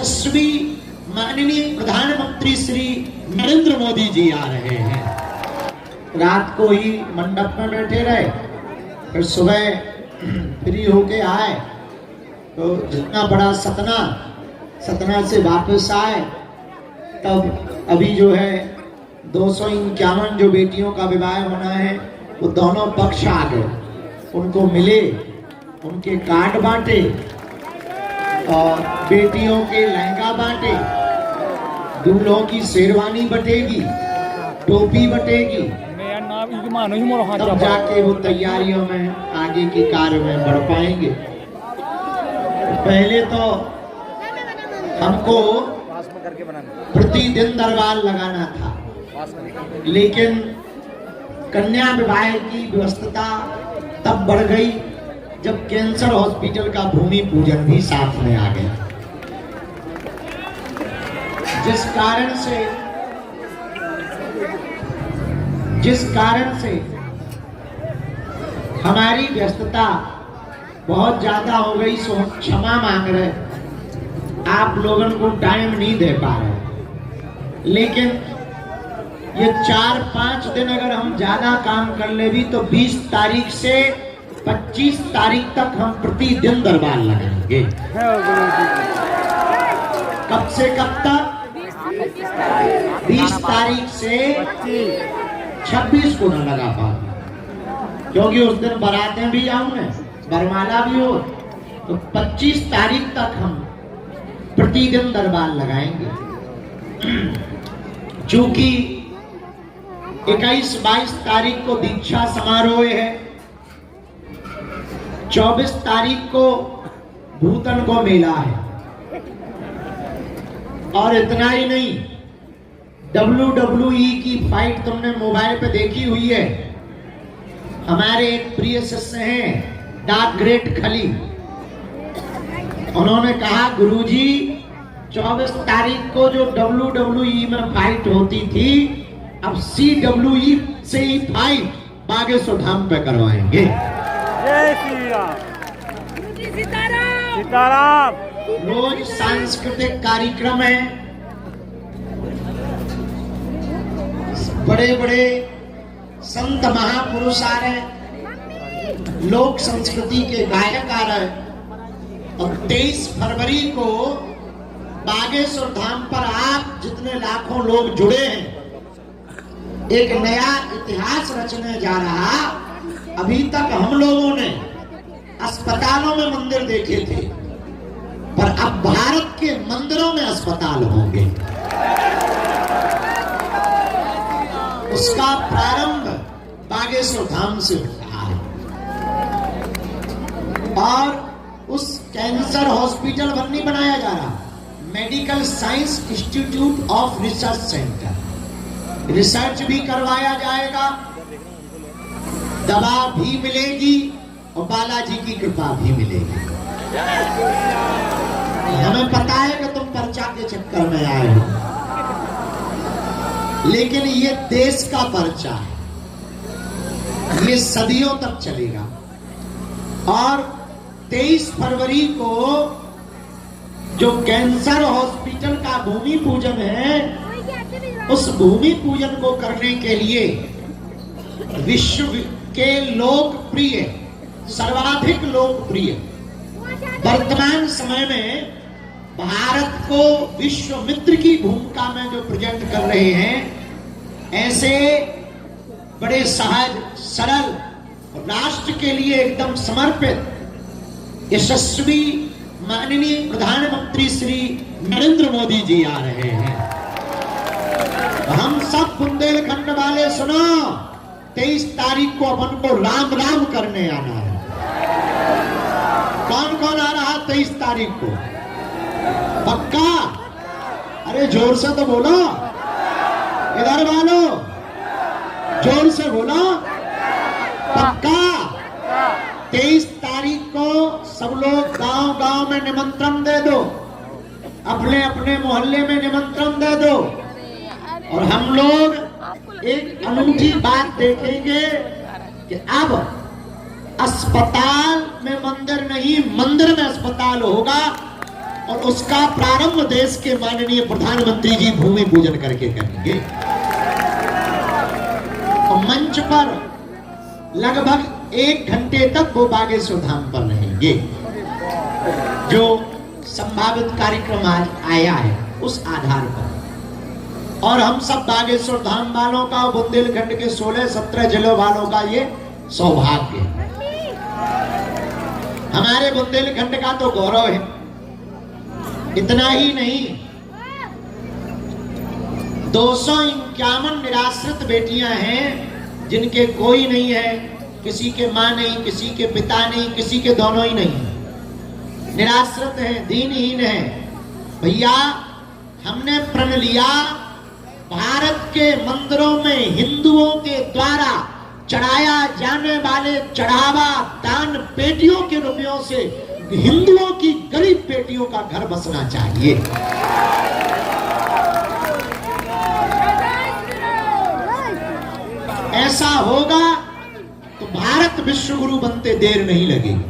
यशस्वी माननीय प्रधानमंत्री श्री नरेंद्र मोदी जी आ रहे हैं। रात को ही मंडप में बैठे रहे, फिर सुबह फ्री होके आए तो जितना बड़ा सतना से वापस आए, तब अभी जो है 251 जो बेटियों का विवाह होना है वो दोनों पक्ष आ गए, उनको मिले, उनके कार्ड बांटे और बेटियों के लहंगा बांटे, दूल्हों की शेरवानी बटेगी, टोपी बटेगी, तब जाके वो तैयारियों में आगे की कार्य में बढ़ पाएंगे। पहले तो हमको प्रतिदिन दरबार लगाना था, लेकिन कन्या विवाह की व्यवस्था तब बढ़ गई जब कैंसर हॉस्पिटल का भूमि पूजन भी साथ में आ गया, जिस कारण से हमारी व्यस्तता बहुत ज्यादा हो गई। सो क्षमा मांग रहे, आप लोगों को टाइम नहीं दे पा रहे, लेकिन ये 4-5 दिन अगर हम ज्यादा काम कर ले भी तो 20 तारीख से 25 तारीख तक हम प्रतिदिन दरबार लगाएंगे। कब से कब तक? 20 तारीख से 26 को न लगा पाते, क्योंकि उस दिन बारातें भी आऊंगे, बरमाला भी हो, तो 25 तारीख तक हम प्रतिदिन दरबार लगाएंगे। चूंकि 21-22 तारीख को दीक्षा समारोह है, 24 तारीख को भूतन को मेला है, और इतना ही नहीं, WWE की फाइट तुमने मोबाइल पे देखी हुई है। हमारे एक प्रिय शिष्य हैं डॉ. ग्रेट खली, उन्होंने कहा गुरुजी 24 तारीख को जो WWE में फाइट होती थी, अब CWE से ही फाइट बागेश्वर धाम पे करवाएंगे। जय श्री राम, सीताराम। रोज सांस्कृतिक कार्यक्रम है, बड़े बड़े संत महापुरुष आ रहे, लोक संस्कृति के गायक आ रहे, और 23 फरवरी को बागेश्वर धाम पर आप जितने लाखों लोग जुड़े हैं, एक नया इतिहास रचने जा रहा। अभी तक हम लोगों ने अस्पतालों में मंदिर देखे थे, पर अब भारत के मंदिरों में अस्पताल होंगे। उसका प्रारंभ बागेश्वर धाम से हो रहा है, और उस कैंसर हॉस्पिटल नहीं बनाया जा रहा, medical science institute of research centre, research भी करवाया जाएगा, दवा भी मिलेगी और बालाजी की कृपा भी मिलेगी। हमें पता है कि तुम पर्चा के चक्कर में आए हो, लेकिन ये देश का पर्चा है, ये सदियों तक चलेगा। और 23 फरवरी को जो कैंसर हॉस्पिटल का भूमि पूजन है, उस भूमि पूजन को करने के लिए विश्व के लोकप्रिय, सर्वाधिक लोकप्रिय, वर्तमान समय में भारत को विश्व मित्र की भूमिका में जो प्रेजेंट कर रहे हैं, ऐसे बड़े सहज सरल राष्ट्र के लिए एकदम समर्पित यशस्वी माननीय प्रधानमंत्री श्री नरेंद्र मोदी जी आ रहे हैं। हम सब बुंदेलखंड वाले सुनो, 23 तारीख को अपन को राम राम करने आना है। कौन कौन आ रहा 23 तारीख को? पक्का? अरे जोर से तो बोलो, इधर वालों जोर से बोलो, पक्का? 23 तारीख को सब लोग गांव गांव में निमंत्रण दे दो, अपने अपने मोहल्ले में निमंत्रण दे दो, और हम लोग एक अनूठी बात देखेंगे कि अब अस्पताल में मंदिर नहीं, मंदिर में अस्पताल होगा। और उसका प्रारंभ देश के माननीय प्रधानमंत्री जी भूमि पूजन करके करेंगे। और मंच पर लगभग 1 घंटे तक वो बागेश्वर धाम पर रहेंगे। जो संभावित कार्यक्रम आज आया है उस आधार पर, और हम सब बागेश्वर धाम वालों का, बुंदेलखंड के 16-17 जिलों वालों का ये सौभाग्य है। हमारे बुंदेलखंड का तो गौरव है। इतना ही नहीं, 251 निराश्रित बेटियां हैं जिनके कोई नहीं है, किसी के मां नहीं, किसी के पिता नहीं, किसी के दोनों ही नहीं, निराश्रित हैं, दीनहीन हैं। भैया, हमने प्रण लिया भारत के मंदिरों में हिंदुओं के द्वारा चढ़ाया जाने वाले चढ़ावा दान पेटियों के रुपयों से हिंदुओं की गरीब बेटियों का घर बसना चाहिए। ऐसा होगा तो भारत विश्व गुरु बनते देर नहीं लगेगी।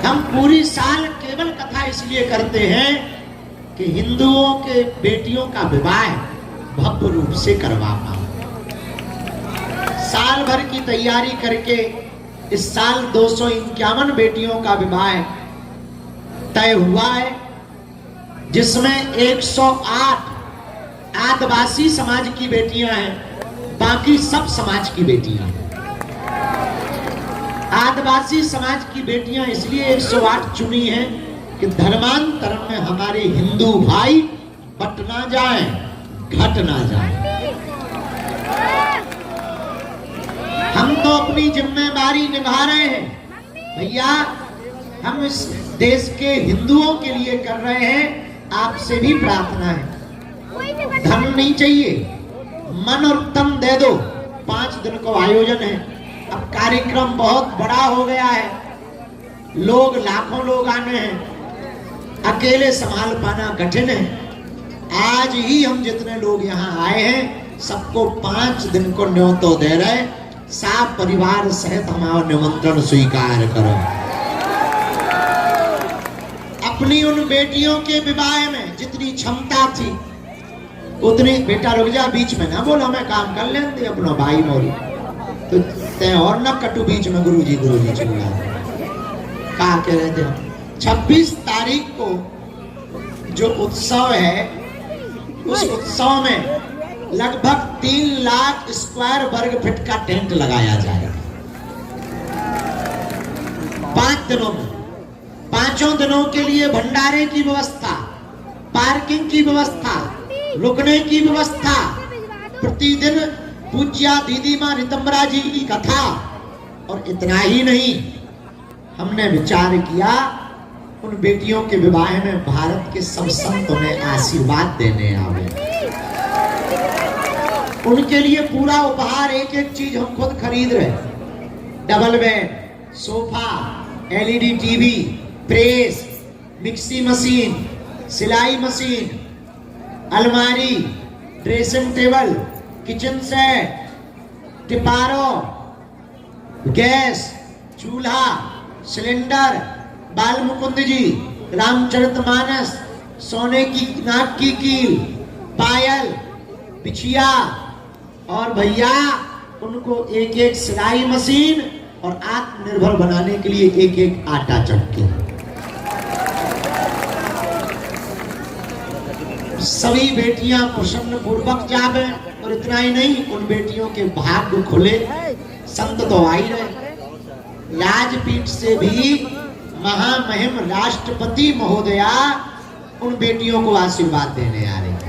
हम पूरी साल केवल कथा इसलिए करते हैं कि हिंदुओं के बेटियों का विवाह भव्य रूप से करवा पाओ। साल भर की तैयारी करके इस साल 251 बेटियों का विवाह तय हुआ है, जिसमें 108 आदिवासी समाज की बेटियां हैं, बाकी सब समाज की बेटियां हैं। आदिवासी समाज की बेटियां इसलिए 108 चुनी हैं कि धर्मांतर में हमारे हिंदू भाई बट ना जाए, घट ना जाए। हम तो अपनी जिम्मेदारी निभा रहे हैं भैया। हम इस देश के हिंदुओं के लिए कर रहे हैं। आपसे भी प्रार्थना है, धन नहीं चाहिए, मन और तन दे दो। 5 दिन को आयोजन है। अब कार्यक्रम बहुत बड़ा हो गया है, लोग लाखों लोग आने हैं, अकेले संभाल पाना कठिन है। आज ही हम जितने लोग यहाँ आए हैं सबको 5 दिन को न्योतो दे रहे, साफ परिवार सहित हमारा निमंत्रण स्वीकार करो। अपनी उन बेटियों के विवाह में जितनी क्षमता थी उतनी, बेटा रुक जा, बीच में ना बोलो, मैं काम कर लेते अपना भाई मोरी, तो ते और ना कटु बीच में गुरुजी चिल्ला कहा कह रहे थे। 26 तारीख को जो उत्सव है उस उत्सव में लगभग 3 लाख स्क्वायर वर्ग फीट का टेंट लगाया जाएगा 5 दिनों में। 5 दिनों के लिए भंडारे की व्यवस्था, पार्किंग की व्यवस्था, रुकने की व्यवस्था, प्रतिदिन पूज्या दीदी मां रितंबरा जी की कथा। और इतना ही नहीं, हमने विचार किया उन बेटियों के विवाह में भारत के सब संत उन्हें आशीर्वाद देने आवे। उनके लिए पूरा उपहार, एक एक चीज हम खुद खरीद रहे, double bed, sofa, LED TV, press, mixie machine, सिलाई मशीन, अलमारी, ड्रेसिंग टेबल, किचन सेट, टिपारो, गैस, चूल्हा, सिलेंडर, बाल मुकुंद जी, रामचरितमानस, सोने की नाक की कील, पायल, बिछिया, और भैया उनको एक एक सिलाई मशीन और आत्मनिर्भर बनाने के लिए एक एक आटा चक्की। सभी बेटियां प्रसन्न पूर्वक जावे। और इतना ही नहीं, उन बेटियों के भाग्य खुले। संत तो आ ही रहे, राजपीठ से भी महामहिम राष्ट्रपति महोदया उन बेटियों को आशीर्वाद देने आ रहे हैं।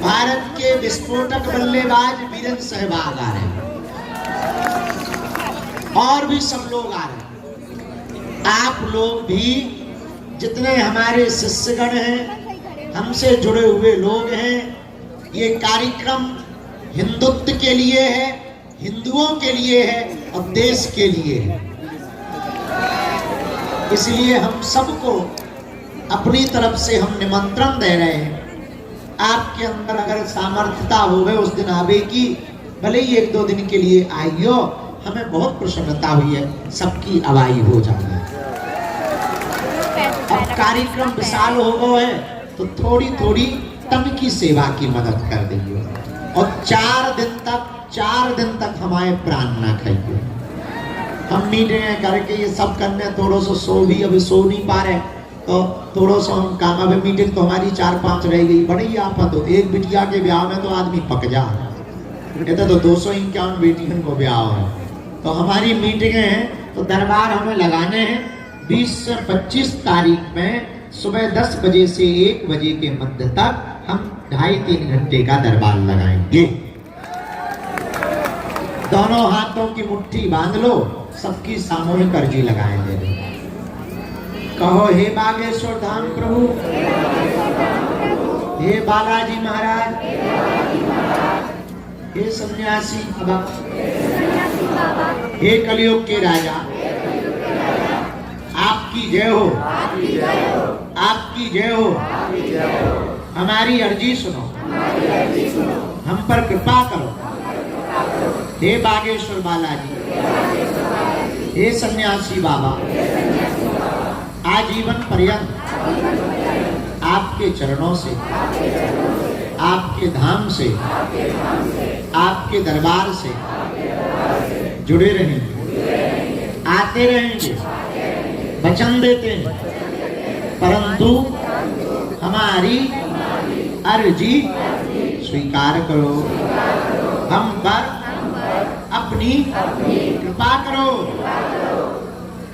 भारत के विस्फोटक बल्लेबाज वीरेंद्र सहवाग आ रहे हैं, और भी सब लोग आ रहे हैं। आप लोग भी जितने हमारे शिष्यगण हैं, हमसे जुड़े हुए लोग हैं, ये कार्यक्रम हिंदुत्व के लिए है, हिंदुओं के लिए है और देश के लिए है। इसलिए हम सबको अपनी तरफ से हम निमंत्रण दे रहे हैं। आपके अंदर अगर सामर्थ्यता होवे उस दिन आवे की, भले ही 1-2 दिन के लिए आइयो, हमें बहुत प्रसन्नता हुई है, सबकी आवाई हो जाए। कार्यक्रम विशाल हो गए है तो थोड़ी थोड़ी तन की सेवा की मदद कर दियो और 4 दिन तक हमारे प्राण ना खाइए। हम मीटिंग करके ये सब करने थोड़ा सा सो भी अभी सो नहीं पा रहे तो थोड़ा सा हम काम अभी मीटिंग तो हमारी 4-5 रह गई। बड़ी आफत हो, एक बिटिया के ब्याह में तो आदमी पक जा, कहते तो 251 बेटियों को ब्याह है। तो हमारी मीटिंग है तो दरबार हमें लगाने हैं 20 से 25 तारीख में सुबह 10 बजे से 1 बजे के मध्य तक हम 2.5-3 घंटे का दरबार लगाएंगे। दोनों हाथों की मुट्ठी बांध लो, सबकी सामूहिक अर्जी लगाएंगे। कहो हे बागेश्वर धाम प्रभु, हे बालाजी महाराज, हे सन्यासी बाबा, हे कलयुग के राजा, आपकी जय हो, आपकी जय हो। हमारी अर्जी सुनो, हम पर कृपा करो। हे बागेश्वर बालाजी, हे सन्यासी बाबा, आजीवन पर्यंत आपके चरणों से, आपके धाम से, आपके दरबार से जुड़े रहेंगे, आते रहेंगे, वचन देते हैं। परंतु हमारी अर्जी स्वीकार करो, हम पर अपनी कृपा करो।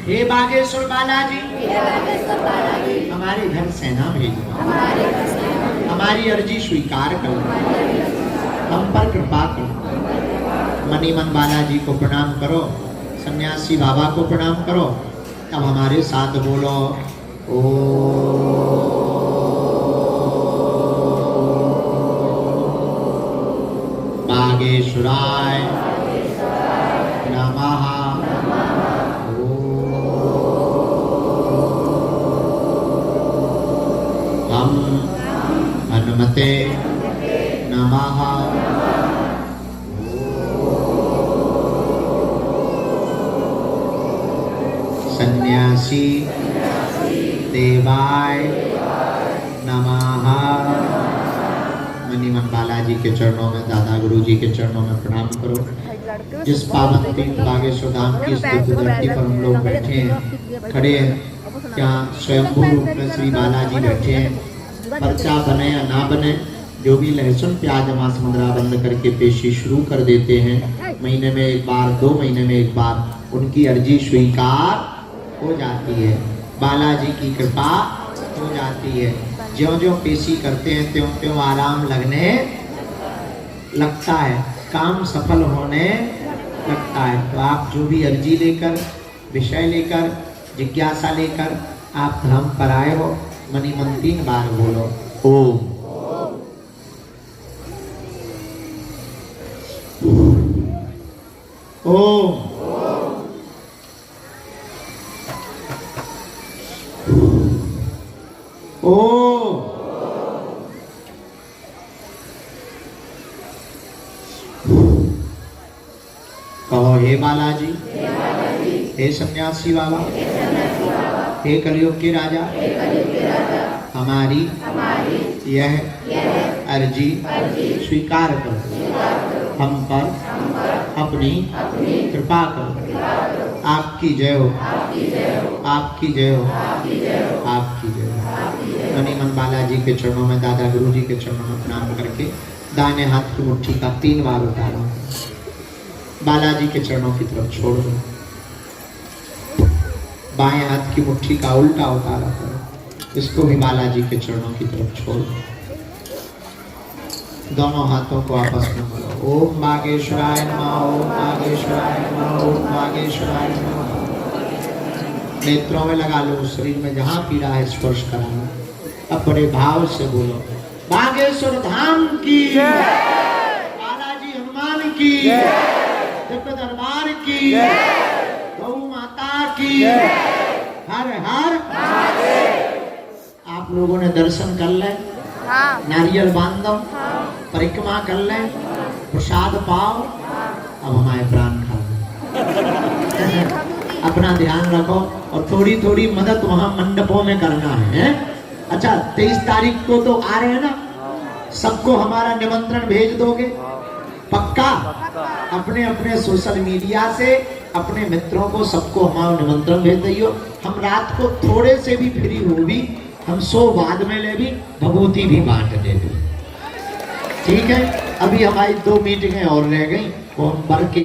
हे बागेश्वर बालाजी, हमारे घर सेना भेजो, हमारी अर्जी स्वीकार करो, हम पर कृपा करो। मणिमन बालाजी को प्रणाम करो, सन्यासी बाबा को प्रणाम करो। अब हमारे साथ बोलो ओ बागेश्वराय नमः। हम हनुमते नमः। सन्यासी देवाय नमः। मणिमन बालाजी के चरणों में, दादा गुरु जी के चरणों में प्रणाम करो। जिस पावन तीर्थ बागेश्वर धाम की इस दिव्य धरती पर हम लोग बैठे हैं, खड़े हैं, क्या स्वयंभू रूप में श्री बालाजी बैठे हैं। पर्चा बने या ना बने, जो भी लहसुन प्याज मांस मुद्रा बंद करके पेशी शुरू कर देते हैं, महीने में एक बार, 2 महीने में एक बार उनकी अर्जी स्वीकार हो जाती है, बालाजी की कृपा हो जाती है। ज्यों-ज्यों पेशी करते हैं त्यों-त्यों आराम लगने लगता है, काम सफल होने लगता है। तो आप जो भी अर्जी लेकर, विषय लेकर, जिज्ञासा लेकर आप धाम पर आए हो, मनी मन 3 बार बोलो ओम। ओम ओम। कहो हे बालाजी, हे सन्यासी बाबा, हे कलयुग के राजा, हमारी यह अर्जी स्वीकार करो, हम पर अपनी कृपा करो। आपकी जय हो, आपकी जय हो, आपकी जय हो। मणिमन बालाजी के चरणों में, दादा गुरु जी के चरणों में प्रणाम करके दाहिने हाथ की मुट्ठी का 3 बार उतारो, बालाजी के चरणों की तरफ छोड़ दो। बाएं हाथ की मुट्ठी का उल्टा उतारा करो, इसको भी बालाजी के चरणों की तरफ छोड़ दो। दोनों हाथों को आपस में बोलो ओम बागेश्वराय नमः, ओम बागेश्वराय नमः, ओम बागेश्वराय नमः। नेत्रों में लगा लो, शरीर में जहाँ पीड़ा है स्पर्श करा लो। अब बड़े भाव से बोलो बागेश्वर धाम की, बालाजी हनुमान की, दिव्य दरबार की, गौ माता की, हर हर। आप लोगों ने दर्शन कर ले, नारियल बांध दो, परिक्रमा कर ले, प्रसाद पाओ, अब हमारे प्राण खा लो। अपना ध्यान रखो और थोड़ी थोड़ी मदद वहां मंडपों में करना है। अच्छा 23 तारीख को तो आ रहे हैं ना, सबको हमारा निमंत्रण भेज दोगे? पक्का? अपने अपने सोशल मीडिया से अपने मित्रों को सबको हमारा निमंत्रण भेज दियो। हम रात को थोड़े से भी फ्री हो भी, हम 100 बाद में ले भी, भभूति भी बांट दे भी। ठीक है, अभी हमारी 2 मीटिंगें और रह गई, वो हम वर्क